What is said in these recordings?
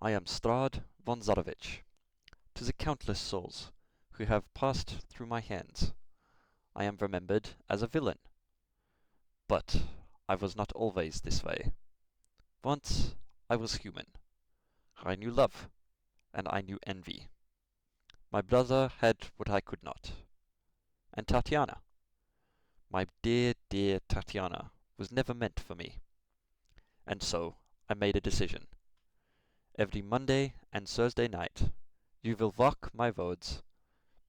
I am Strahd von Zarovich. To the countless souls who have passed through my hands, I am remembered as a villain. But I was not always this way. Once I was human. I knew love, and I knew envy. My brother had what I could not. And Tatiana, my dear, dear Tatiana, was never meant for me. And so I made a decision. Every Monday and Thursday night, you will walk my roads,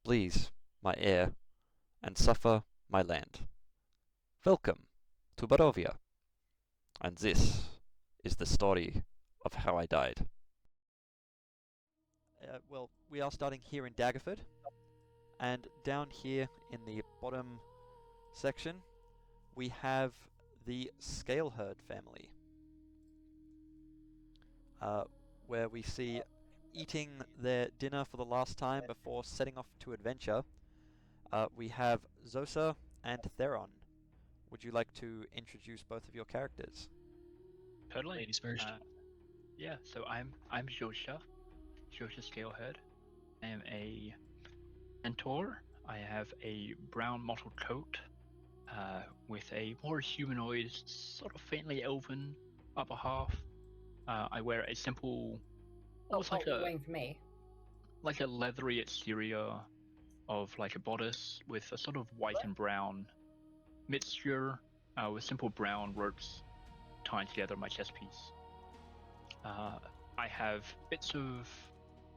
please my air, and suffer my land. Welcome to Barovia. And this is the story of how I died. Well, we are starting here in Daggerford, and down here in the bottom section, we have the Scaleherd family, where we see eating their dinner for the last time before setting off to adventure. We have Zosa and Theron. Would you like to introduce both of your characters? Totally. Ladies first. Yeah, so I'm Josha Scaleherd. I am a mentor. I have a brown mottled coat, with a more humanoid, sort of faintly elven upper half. I wear a simple, almost Oh, you're waiting for me. like a leathery exterior of like a bodice with a sort of white and brown mixture, with simple brown ropes tying together my chest piece. I have bits of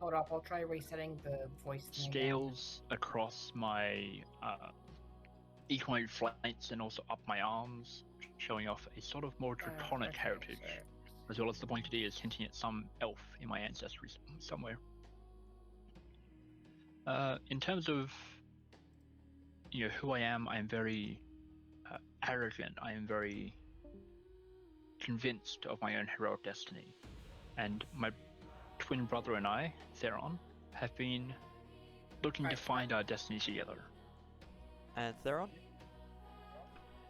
Hold up, I'll try resetting the voice thing again. scales across my equine flanks and also up my arms, showing off a sort of more draconic Okay, heritage, sure. as well as the pointed ears hinting at some elf in my ancestry somewhere. In terms of who I am very arrogant. I am very convinced of my own heroic destiny, and my twin brother and I, Theron, have been looking to find our destiny together. And Theron?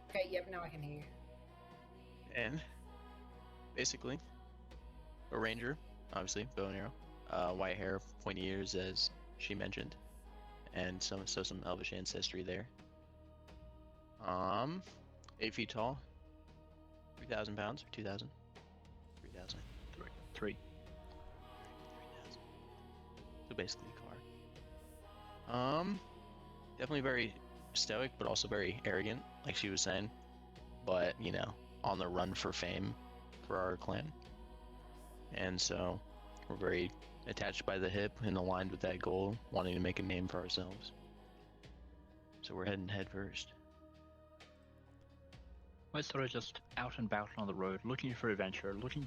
Okay, yep, now I can hear you. And basically, a ranger, obviously, bow and arrow, white hair, pointy ears, as she mentioned, and some elvish ancestry there. 8 feet tall, 3,000 pounds or 2,000? 3,000. Three. 3,000. So basically a car. Definitely very stoic, but also very arrogant, like she was saying. But, on the run for fame for our clan. And so we're very attached by the hip and aligned with that goal, wanting to make a name for ourselves. So we're heading head first. We're sort of just out and about on the road, looking for adventure, looking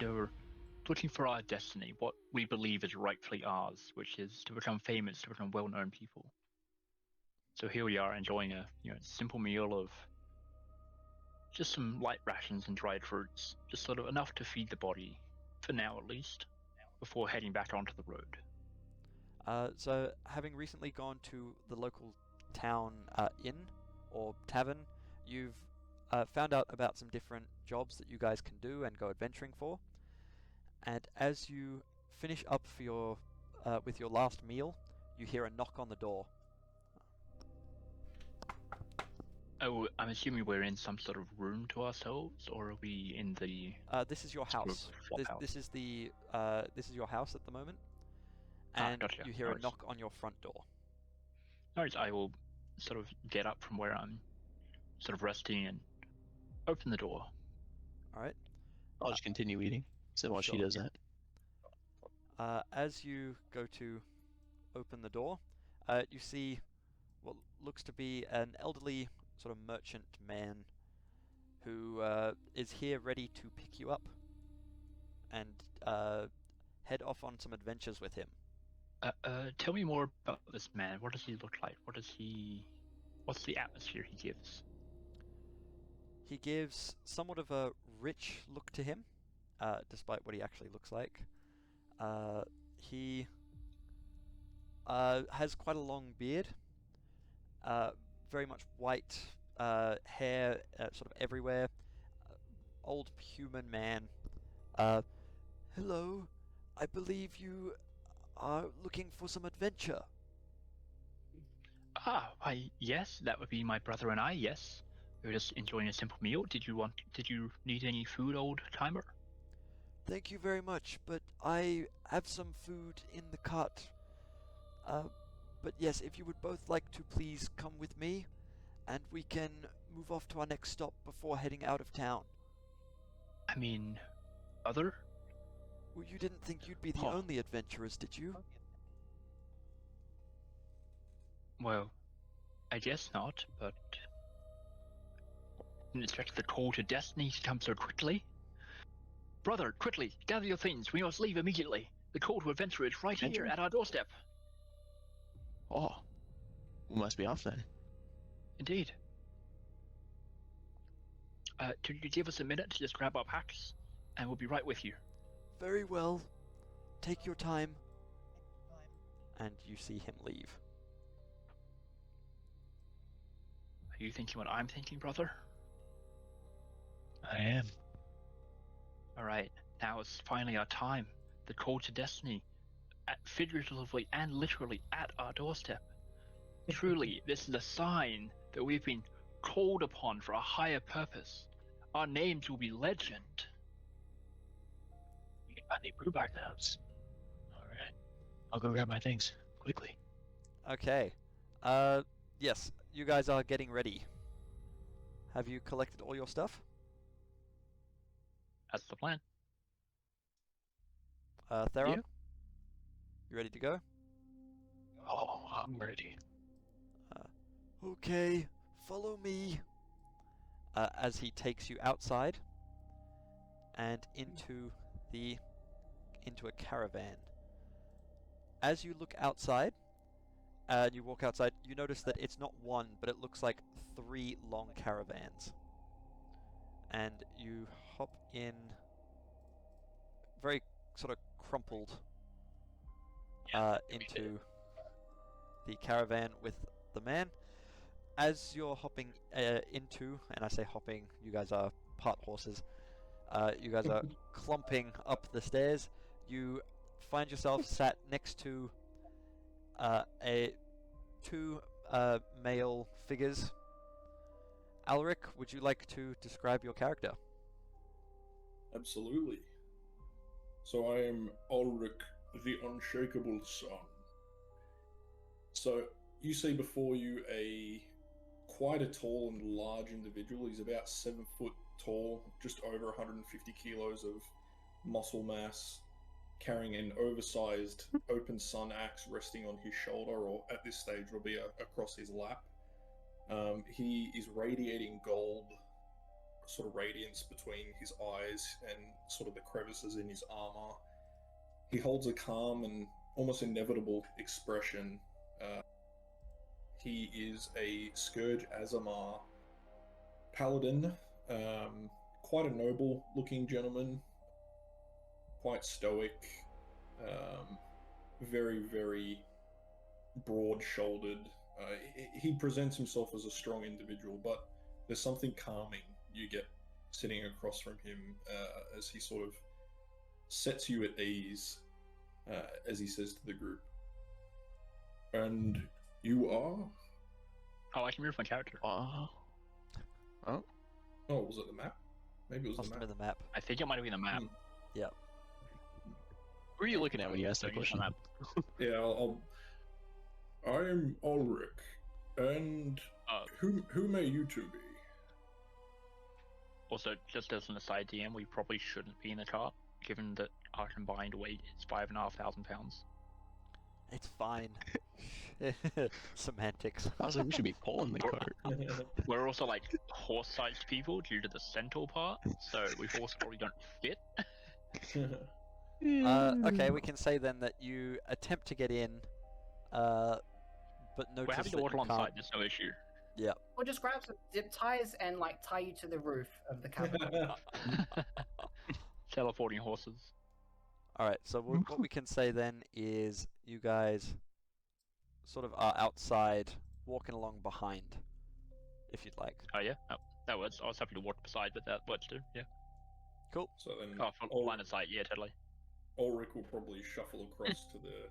for our destiny, what we believe is rightfully ours, which is to become famous, to become well-known people. So here we are, enjoying a simple meal of just some light rations and dried fruits, just sort of enough to feed the body, for now at least, before heading back onto the road. So, having recently gone to the local town inn or tavern, you've found out about some different jobs that you guys can do and go adventuring for. And as you finish up for your with your last meal, you hear a knock on the door. Oh, I'm assuming we're in some sort of room to ourselves, or are we in the? This is your house. This is your house at the moment, and gotcha. you hear a knock on your front door. Alright, I will sort of get up from where I'm sort of resting and open the door. All right. I'll just continue eating. So while she Sure. does that. As you go to open the door, you see what looks to be an elderly sort of merchant man who is here ready to pick you up and head off on some adventures with him. Tell me more about this man. What does he look like? What's the atmosphere he gives? He gives somewhat of a rich look to him, despite what he actually looks like. He has quite a long beard, very much white hair, sort of everywhere. Old human man. Hello, I believe you are looking for some adventure. Why, yes, that would be my brother and I, yes. We were just enjoying a simple meal. Did you need any food, old timer? Thank you very much, but I have some food in the cart. But yes, if you would both like to please come with me, and we can move off to our next stop before heading out of town. I mean, brother? Well, you didn't think you'd be the Huh. only adventurers, did you? Well, I guess not, but didn't expect the call to destiny to come so quickly. Brother, quickly, gather your things. We must leave immediately. The call to adventure is right here Adventure? at our doorstep. Oh, we must be off then. Indeed. Could you give us a minute to just grab our packs, and we'll be right with you. Very well. Take your time. And you see him leave. Are you thinking what I'm thinking, brother? I am. Alright, now is finally our time. The call to destiny, figuratively and literally at our doorstep. Truly, this is a sign that we've been called upon for a higher purpose. Our names will be legend. We can finally prove ourselves. Alright. I'll go grab my things. Quickly. Okay. Yes, you guys are getting ready. Have you collected all your stuff? That's the plan. Theron? Yeah. You ready to go? Oh, I'm ready. Okay, follow me. As he takes you outside and into a caravan. As you look outside, and you walk outside, you notice that it's not one, but it looks like 3 long caravans. And you hop in, very sort of crumpled, into the caravan with the man. As you're hopping into, and I say hopping, you guys are part horses, you guys are clumping up the stairs, you find yourself sat next to two male figures. Alric, would you like to describe your character? Absolutely. So I am Ulrich, the Unshakable Son. So you see before you quite a tall and large individual. He's about 7 foot tall, just over 150 kilos of muscle mass, carrying an oversized open sun axe resting on his shoulder, or at this stage will be across his lap. He is radiating gold, sort of radiance between his eyes and sort of the crevices in his armor. He holds a calm and almost inevitable expression. He is a Scourge Azamar paladin, quite a noble looking gentleman, quite stoic, very, very broad shouldered. He presents himself as a strong individual, but there's something calming you get sitting across from him as he sort of sets you at ease as he says to the group. And you are? Oh, I can move my character. Oh, Oh, was it the map? Maybe it was Must the have map. been the map. I think it might have been the map. Yep. who are you looking at when you asked that Don't use the question? map. Yeah, I'm Ulrich, and who may you two be? Also, just as an aside, DM, we probably shouldn't be in the cart, given that our combined weight is 5,500 pounds. It's fine. Semantics. I was like, we should be pulling the cart. We're also like horse-sized people due to the centaur part, so we horse probably don't fit. Okay, we can say then that you attempt to get in, but notice We're happy to that waddle you on can't. side, there's no issue. Yeah. We'll just grab some zip ties and like tie you to the roof of the cabin. Teleporting horses. Alright, so what we can say then is you guys sort of are outside, walking along behind, if you'd like. Oh yeah, that works. I was happy to walk beside, but that works too. Yeah. Cool. So then, Oh, for line of sight, yeah, totally. Ulrich will probably shuffle across to the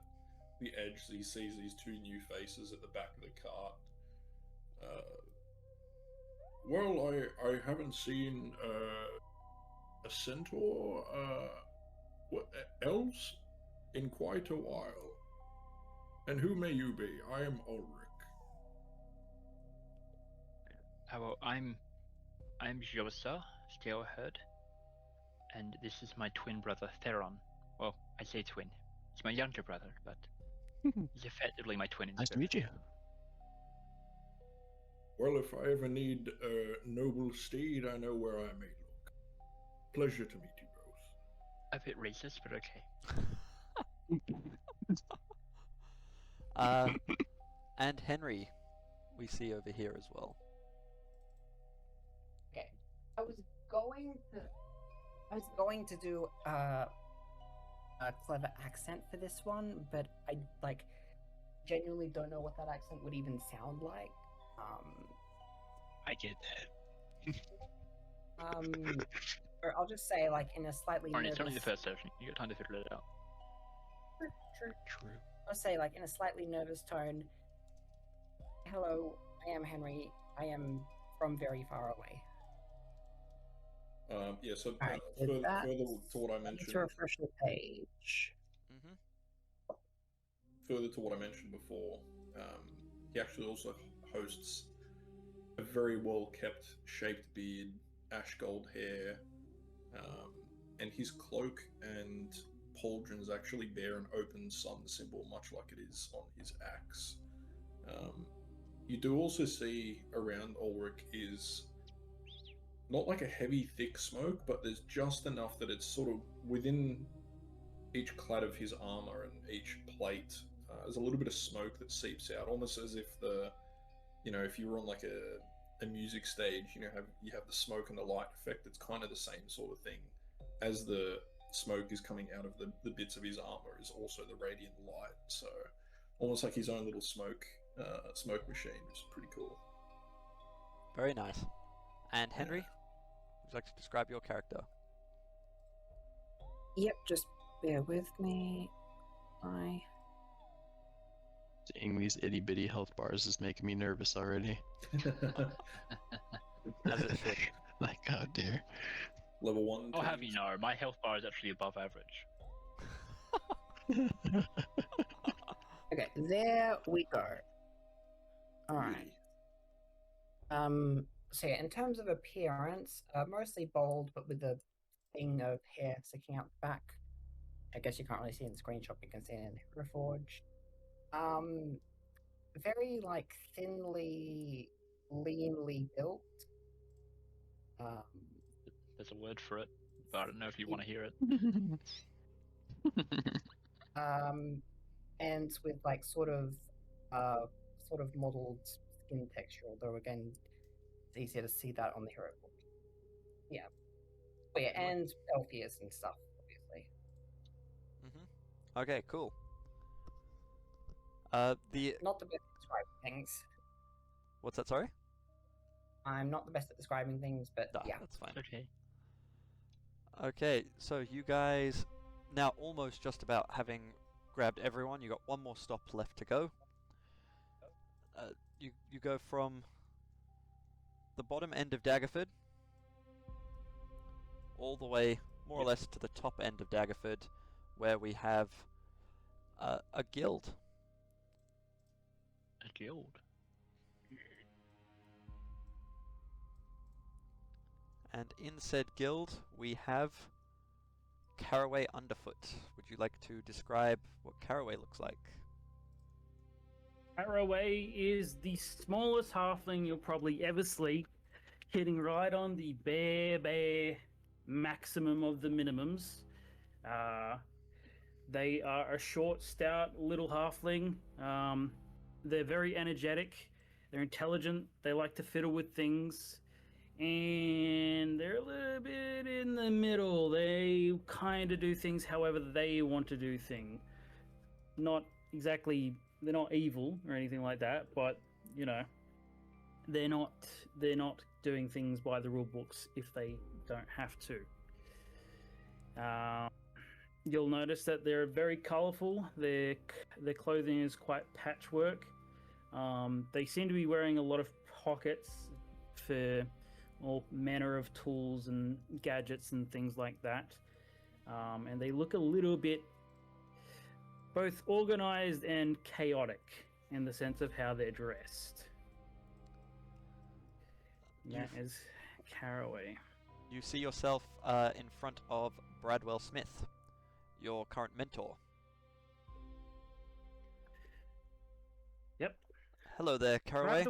edge so he sees these two new faces at the back of the cart. Well, I haven't seen a centaur, elves, in quite a while. And who may you be? I am Ulrich. Well, I'm Josa Steelhead, and this is my twin brother Theron. Well, I say twin. He's my younger brother, but he's effectively my twin in Nice to spirit. meet you. Well, if I ever need a noble steed, I know where I may look. Pleasure to meet you both. A bit racist, but okay. And Henry, we see over here as well. Okay. I was going to do a clever accent for this one, but I genuinely don't know what that accent would even sound like. I get that. Or I'll just say in a slightly Alright, nervous. it's only the first session. You got time to figure it out. True. I'll say in a slightly nervous tone. Hello, I am Henry. I am from very far away. Yeah, so Alright, further that- to what I mentioned. To refresh the page. Further to what I mentioned before, he actually also hosts a very well kept shaped beard, ash gold hair, and his cloak and pauldrons actually bear an open sun symbol, much like it is on his axe. You do also see around Ulrich is not like a heavy, thick smoke, but there's just enough that it's sort of within each clad of his armor and each plate. There's a little bit of smoke that seeps out, almost as if if you were on like a music stage, you have the smoke and the light effect. It's kind of the same sort of thing. As the smoke is coming out of the bits of his armor is also the radiant light. So almost like his own little smoke machine, which is pretty cool. Very nice. And Henry, would you like to describe your character? Yep, just bear with me. Seeing these itty bitty health bars is making me nervous already. As it should. Like, oh dear. Level 1. I'll have you know, my health bar is actually above average. Okay, there we go. Alright. So yeah, in terms of appearance, mostly bald, but with a thing of hair sticking out the back. I guess you can't really see in the screenshot, but you can see it in the Reforge. Very thinly, leanly built. There's a word for it, but I don't know if you want to hear it. And with sort of mottled skin texture, although again, it's easier to see that on the hero book. Yeah. But yeah, and elf ears and stuff, obviously. Okay, cool. Not the best at describing things. What's that, sorry? I'm not the best at describing things, but yeah. That's fine. Okay. Okay, so you guys now almost just about having grabbed everyone. You got one more stop left to go. You go from the bottom end of Daggerford all the way more or less to the top end of Daggerford, where we have a guild. A guild? And in said guild, we have Caraway Underfoot. Would you like to describe what Caraway looks like? Caraway is the smallest halfling you'll probably ever see, hitting right on the bare maximum of the minimums. They are a short, stout little halfling. They're very energetic. They're intelligent. They like to fiddle with things. And they're a little bit in the middle. They kind of do things however they want to do things. Not exactly, they're not evil or anything like that, but, they're not doing things by the rule books if they don't have to. You'll notice that they're very colourful. Their clothing is quite patchwork. They seem to be wearing a lot of pockets for all manner of tools and gadgets and things like that. And they look a little bit both organized and chaotic in the sense of how they're dressed. And that is Caraway. You see yourself in front of Bradwell Smith, your current mentor. Yep. Hello there, Caraway.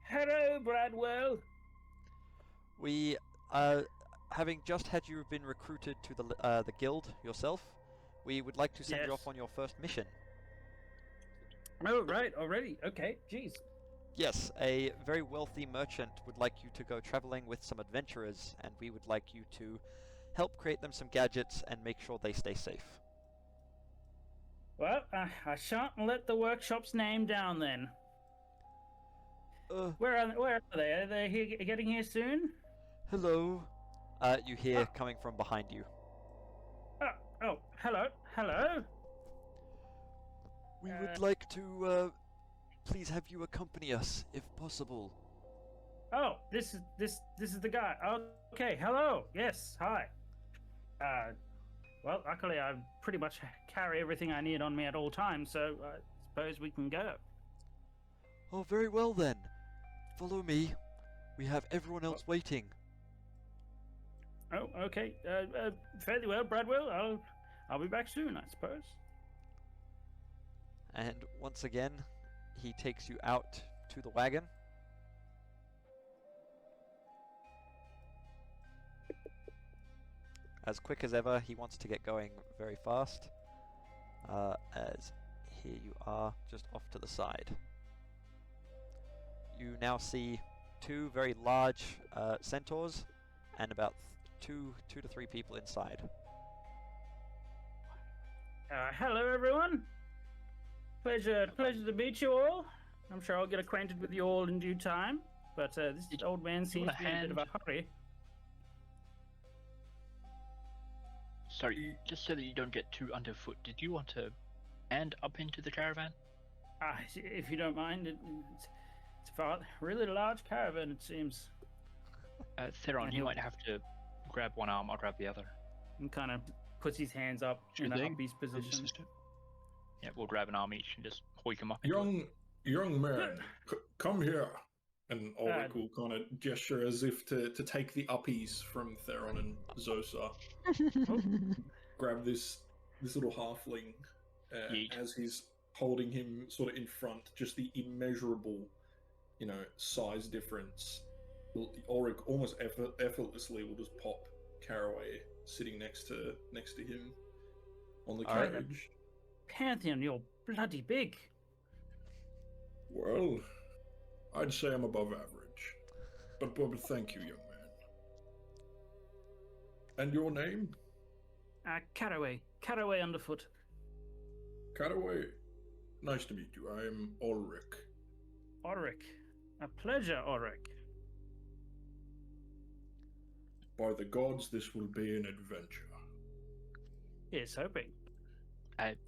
Hello, Bradwell. We, having just had you been recruited to the guild yourself, we would like to send you Yes. off on your first mission. Oh, right, already. Okay, jeez. Yes, a very wealthy merchant would like you to go traveling with some adventurers, and we would like you to help create them some gadgets and make sure they stay safe. Well, I shan't let the workshop's name down then. Where are they? Are they getting here soon? Hello. You hear coming from behind you. Oh, hello. We would like to please have you accompany us, if possible. Oh, this is the guy. Okay, hello. Yes, hi. Well, luckily I pretty much carry everything I need on me at all times, so I suppose we can go. Oh, very well then. Follow me. We have everyone else waiting. Oh, okay. Fairly well, Bradwell. I'll be back soon, I suppose. And once again, he takes you out to the wagon. As quick as ever, he wants to get going very fast. As here you are, just off to the side. You now see two very large centaurs and about two to three people inside. Hello, everyone. Pleasure to meet you all. I'm sure I'll get acquainted with you all in due time. But this old man seems to be in a bit of a hurry. Sorry, just so that you don't get too underfoot, did you want to hand up into the caravan? If you don't mind, it's a really large caravan, it seems. Theron, And you might have to grab one arm, I'll grab the other. And kind of puts his hands up Sure in a thing. upbeat position. Yeah, we'll grab an arm each and just hoik them up. Young man, come here. And Ulrich will kind of gesture as if to take the uppies from Theron and Zosa. Grab this little halfling as he's holding him sort of in front. Just the immeasurable, size difference. Ulrich almost effortlessly will just pop Caraway sitting next to him on the carriage. Pantheon, you're bloody big. Well, I'd say I'm above average. But thank you, young man. And your name? Caraway. Caraway Underfoot. Caraway. Nice to meet you. I'm Ulrich. Ulrich. A pleasure, Ulrich. By the gods, this will be an adventure. Yes, hoping.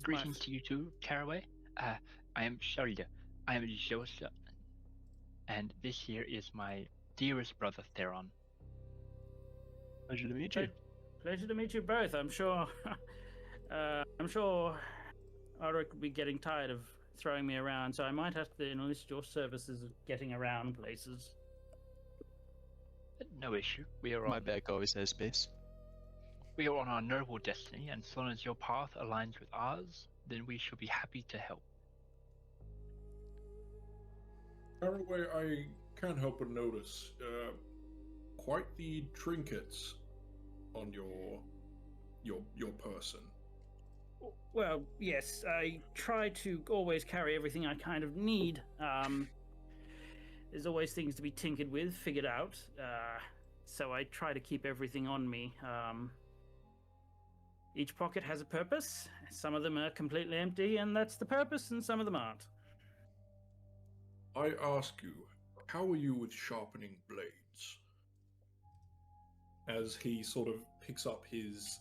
Greetings to you too, Caraway. I am Sharida. I am Josa. And this here is my dearest brother, Theron. Pleasure to meet you. Pleasure to meet you both. I'm sure Ulrich will be getting tired of throwing me around, so I might have to enlist your services of getting around places. No issue. We are My on back always has space. we are on our noble destiny, and as long as your path aligns with ours, then we shall be happy to help. Caraway, I can't help but notice quite the trinkets on your person. Well, yes, I try to always carry everything I kind of need. There's always things to be tinkered with, figured out. So I try to keep everything on me. Each pocket has a purpose. Some of them are completely empty, and that's the purpose, and some of them aren't. I ask you, how are you with sharpening blades? as he sort of picks up his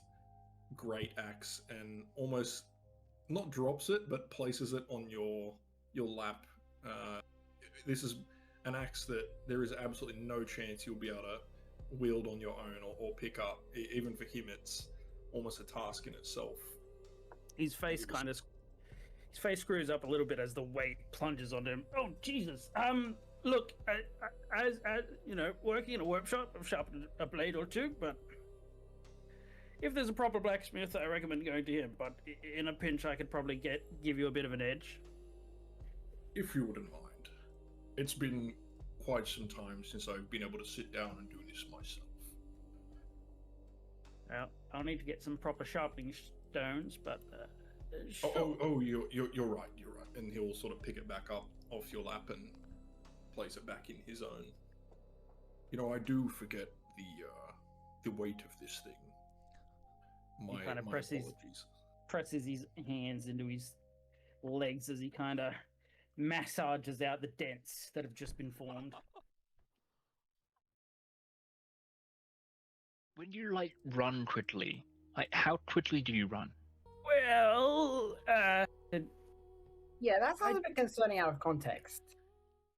great axe and almost not drops it, but places it on your lap. This is an axe that there is absolutely no chance you'll be able to wield on your own or pick up. Even for him, it's almost a task in itself. His face his face screws up a little bit as the weight plunges onto him. Oh Jesus! Look, as you know, working in a workshop, I've sharpened a blade or two, but if there's a proper blacksmith, I recommend going to him. But in a pinch, I could probably give you a bit of an edge. If you wouldn't mind. It's been quite some time since I've been able to sit down and do this myself. Well, I'll need to get some proper sharpening stones, but sure. You're right. And he'll sort of pick it back up off your lap and place it back in his own. You know, I do forget the weight of this thing. He kind of my presses his hands into his legs as he kind of massages out the dents that have just been formed. When you like run quickly, like how quickly do you run? Well, Yeah, that sounds a bit concerning out of context.